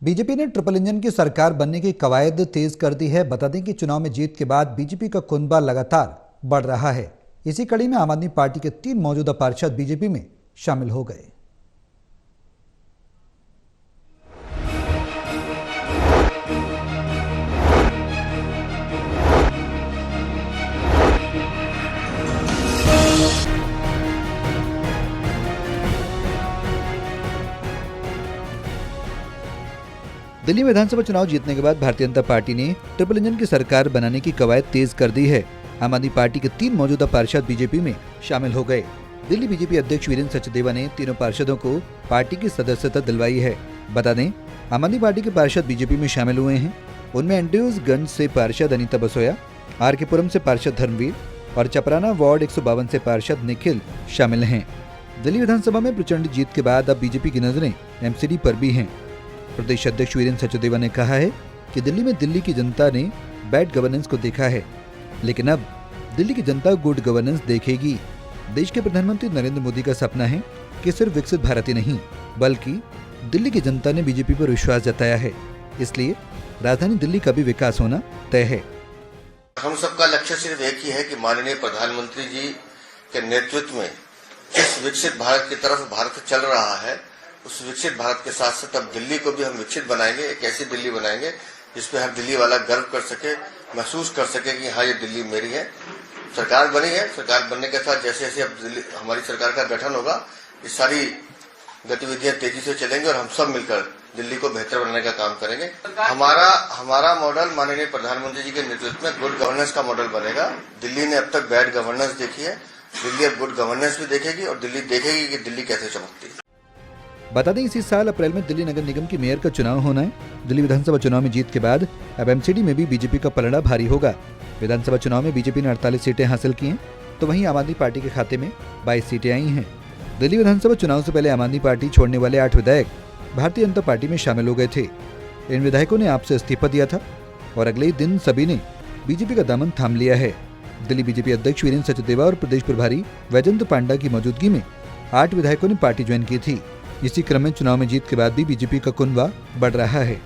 BJP ने triple engine की सरकार बनने की कवायद तेज कर दी है। बता दें कि चुनाव में जीत के बाद बीजेपी का कुनबा लगातार बढ़ रहा है। इसी कड़ी में आम आदमी पार्टी के 3 मौजूदा पार्षद बीजेपी में शामिल हो गए। दिल्ली विधानसभा चुनाव जीतने के बाद भारतीय जनता पार्टी ने ट्रिपल इंजन की सरकार बनाने की कवायद तेज कर दी है। आम आदमी पार्टी के 3 मौजूदा पार्षद बीजेपी में शामिल हो गए। दिल्ली बीजेपी अध्यक्ष वीरेंद्र सचदेवा ने तीनों पार्षदों को पार्टी की सदस्यता दिलवाई है। बता दें, आम आदमी पार्टी के पार्षद बीजेपी में शामिल हुए हैं। उनमें एंड्रयूजगंज से पार्षद अनीता बसोया, आर.के. पुरम से पार्षद धर्मवीर और चपराना वार्ड 152 से पार्षद निखिल शामिल हैं। दिल्ली विधानसभा में प्रचंड जीत के बाद अब बीजेपी की नजरें एमसीडी पर भी हैं। प्रदेश अध्यक्ष वीरेंद्र सचदेवा ने कहा है कि दिल्ली में दिल्ली की जनता ने बैड गवर्नेंस को देखा है, लेकिन अब दिल्ली की जनता गुड गवर्नेंस देखेगी। देश के प्रधानमंत्री नरेंद्र मोदी का सपना है कि सिर्फ विकसित भारत ही नहीं, बल्कि दिल्ली की जनता ने बीजेपी पर विश्वास जताया है, इसलिए राजधानी दिल्ली का भी विकास होना तय है। हम सबका लक्ष्य सिर्फ एक ही है कि माननीय प्रधानमंत्री जी के नेतृत्व में जिस विकसित भारत की तरफ भारत चल रहा है, उस विकसित भारत के साथ साथ अब दिल्ली को भी हम विकसित बनाएंगे। एक ऐसी दिल्ली बनाएंगे जिसपे हर दिल्ली वाला गर्व कर सके, महसूस कर सके कि हाँ, ये दिल्ली मेरी है। सरकार बनी है, सरकार बनने के साथ जैसे जैसे अब दिल्ली हमारी सरकार का गठन होगा, ये सारी गतिविधियां तेजी से चलेंगी और हम सब मिलकर दिल्ली को बेहतर बनाने का काम करेंगे। हमारा मॉडल माननीय प्रधानमंत्री जी के नेतृत्व में गुड गवर्नेंस का मॉडल बनेगा। दिल्ली ने अब तक बैड गवर्नेंस देखी है, दिल्ली अब गुड गवर्नेंस भी देखेगी और दिल्ली देखेगी कि दिल्ली कैसे चमकती है। बता दें, इसी साल अप्रैल में दिल्ली नगर निगम की मेयर का चुनाव होना है। दिल्ली विधानसभा चुनाव में जीत के बाद अब एमसीडी में भी बीजेपी का पलड़ा भारी होगा। विधानसभा चुनाव में बीजेपी ने 48 सीटें हासिल की हैं, तो वहीं आम आदमी पार्टी के खाते में 22 सीटें आई हैं। दिल्ली विधानसभा चुनाव से पहले आम आदमी पार्टी छोड़ने वाले 8 विधायक भारतीय जनता पार्टी में शामिल हो गए थे। इन विधायकों ने आपसे इस्तीफा दिया था और अगले ही दिन सभी ने बीजेपी का दामन थाम लिया है। दिल्ली बीजेपी अध्यक्ष वीरेंद्र सचदेवा और प्रदेश प्रभारी वैजयंत पांडा की मौजूदगी में 8 विधायकों ने पार्टी ज्वाइन की थी। इसी क्रम में चुनाव में जीत के बाद भी बीजेपी का कुनबा बढ़ रहा है।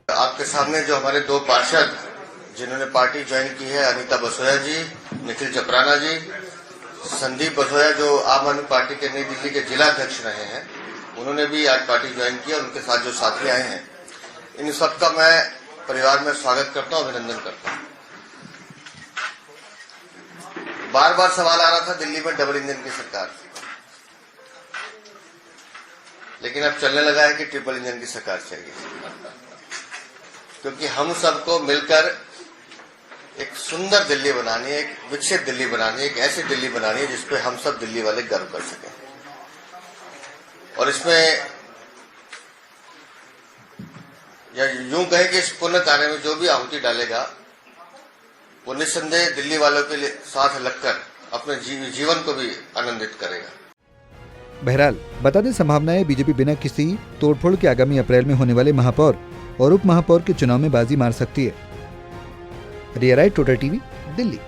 आपके सामने जो हमारे 2 पार्षद जिन्होंने पार्टी ज्वाइन की है, अनीता बसोया जी, निखिल चपराना जी, संदीप बसोया जो आम आदमी पार्टी के नई दिल्ली के जिला अध्यक्ष रहे हैं, उन्होंने भी आज पार्टी ज्वाइन किया। उनके साथ जो साथी आए हैं, इन सबका मैं परिवार में स्वागत करता हूँ, अभिनंदन करता हूँ। बार बार सवाल आ रहा था दिल्ली में डबल इंजन की सरकार, लेकिन अब चलने लगा है कि ट्रिपल इंजन की सरकार चाहिए, क्योंकि हम सबको मिलकर एक सुंदर दिल्ली बनानी है, एक विकसित दिल्ली बनानी है, एक ऐसी दिल्ली बनानी है जिसपे हम सब दिल्ली वाले गर्व कर सकें। और इसमें या यूं कहें कि इस पुण्य कार्य में जो भी आहुति डालेगा, वो निस्संदेह दिल्ली वालों के लिए साथ लगकर अपने जीवन को भी आनंदित करेगा। बहरहाल बता दें, संभावना है बीजेपी बिना किसी तोड़फोड़ के आगामी अप्रैल में होने वाले महापौर और उप महापौर के चुनाव में बाजी मार सकती है। रिया राय, टोटल टीवी, दिल्ली।